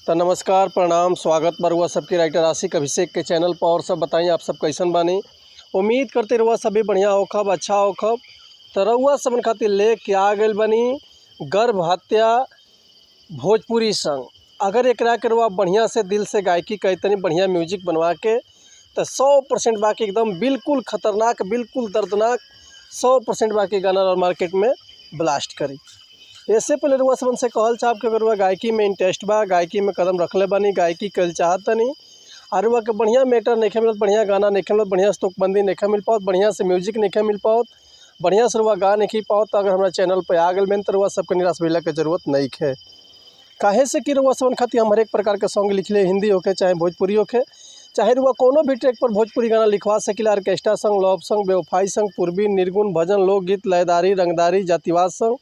तो नमस्कार प्रणाम स्वागत बरुआ सबके राइटर आशिक अभिषेक के चैनल पर। और सब बताइए आप सब कैसन बानी। उम्मीद करते रहुआ सभी बढ़िया होखब अच्छा होखब। तो रहुआ सबन खातिर लेके आ गए बनी गर्भ हत्या भोजपुरी संग। अगर एकरा के रहुआ बढ़िया से दिल से गायकी कहतनी बढ़िया म्यूजिक बनवा के तो 100% बाकी एकदम बिल्कुल खतरनाक बिल्कुल दर्दनाक 100% बाकी गाना और मार्केट में ब्लास्ट करी। इससे पहले रुआ सबन से कहल चाहब कि अगर रुआ गायकी में इंटरेस्ट बा, गायकी में कदम रखले बानी, गायकी कल चाहतनी और रुआ के बढ़िया मैटर नहीं मिलत, बढ़िया गाना नहीं मिलत, बढ़िया स्तुकबंदी नहीं मिल पाओ, बढ़िया से म्यूजिक नहीं मिल पाओ, बढ़िया से रुआ गा नहीं पाओ, तो अगर हमारे चैनल पर आ गए बेन तो रुआ सबके निराश भइला के जरूरत नहीं है। काहे से कि रुआ सबन खातिर हम हर एक प्रकार के सॉन्ग लिखले, हिंदी होके चाहे भोजपुरी होके, चाहे रुआ कोनो भी ट्रैक पर भोजपुरी गाना लिखवा सकिला। ऑर्केस्ट्रा संग, लव संग, बेवफाई संग, पूर्वी, निर्गुण, भजन, लोकगीत, लयदारी, रंगदारी, जातिवाद संग,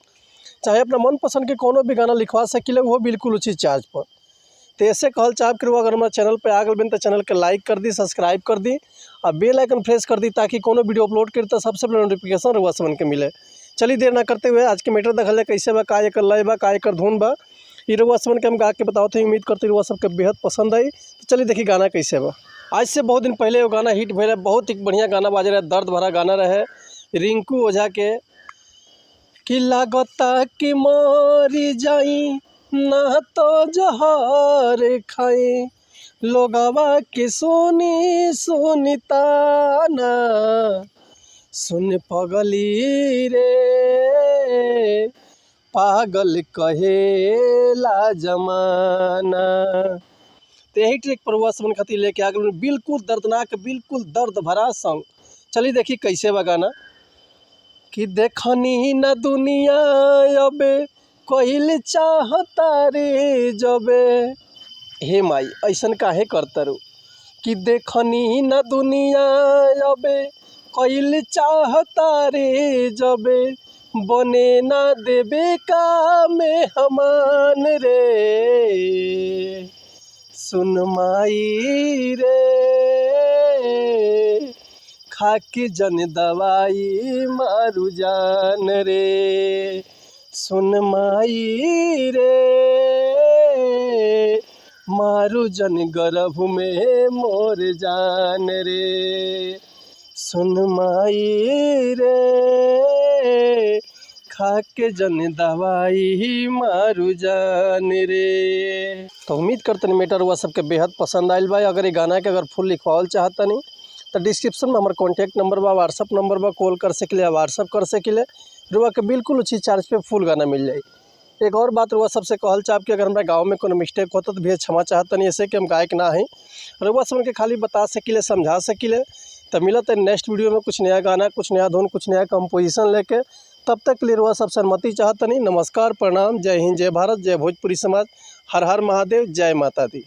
चाहे अपना मनपसंद के कोनो भी गाना लिखवा सकिले, वो बिल्कुल उचित चार्ज पर। तो ऐसे कहल चाहब कि अगर हमारे चैनल पे आ गए बेन तो चैनल के लाइक कर दी, सब्सक्राइब कर दी और बेल आइकन प्रेस कर दी ताकि कोनो वीडियो अपलोड करी तो सबसे पहले नोटिफिकेशन रुआ सबन के मिले। चलिए देर ना करते हुए आज के मैटर देखल जाए कैसे बा, का एकर लय बा, का एकर धुन बा। ये रुआ सबन के हम गा के बताओ थे, उम्मीद करते रुआ सबके बेहद पसंद आई। तो चलिए देखिए गाना कैसे बा। आज से बहुत दिन पहले वो गाना हिट भैया, बहुत ही बढ़िया गाना बाजे रहे, दर्द भरा गाना रहे रिंकू ओझा के कि लागता कि मरी जाई ना तो जहर खाई, लोगवा के सुनी सुनिता ना, सुन पगली रे पागल कहेला जमाना। तो यही ट्रैक पर हुआ सबन खातिर लेके आ गए बिल्कुल दर्दनाक बिल्कुल दर्द भरा सॉन्ग। चलिए देखिए कैसे बा गाना कि देखनी न दुनिया अबे कहिल चाहता रे जबे, हे माई ऐसन काहे करतरू कि देखनी न दुनिया अबे कहिल चाहता रे जबे, बने ना देबे का में हमान रे, सुन माई रे खाके जन दवाई मारू जान रे, सुन माई रे मारू जन गर्भ में मोर जान रे, सुन माई रे खाके जन दवाई मारू जान रे। तो उम्मीद करते हैं मैटर हुआ सबके बेहद पसंद आयल बा। अगर ये गाना के अगर फुल लिखवाल चाहतनी तो डिस्क्रिप्शन में हमारा कॉन्टैक्ट नंबर बा, व्हाट्सअप नंबर बा, कॉल कर सकिले, व्हाट्सअप कर सकिले, रुआ के बिल्कुल उचित चार्ज पे फुल गाना मिल जाए। एक और बात रुआ सबसे कहल चाहब कि अगर हमारे गाँव में कोनो मिस्टेक होता तो भी क्षमा चाहतनी, ऐसे कि हम गायक ना हैं, रुआ सब के खाली बता सकिले समझा सकिले। तो मिलत है नेक्स्ट वीडियो में कुछ नया गाना, कुछ नया धुन, कुछ नया कंपोजिशन लेके। तब तक के लिए रुआ सब सहमति चाहतनी। नमस्कार प्रणाम, जय हिंद, जय भारत, जय भोजपुरी समाज, हर हर महादेव, जय माता दी।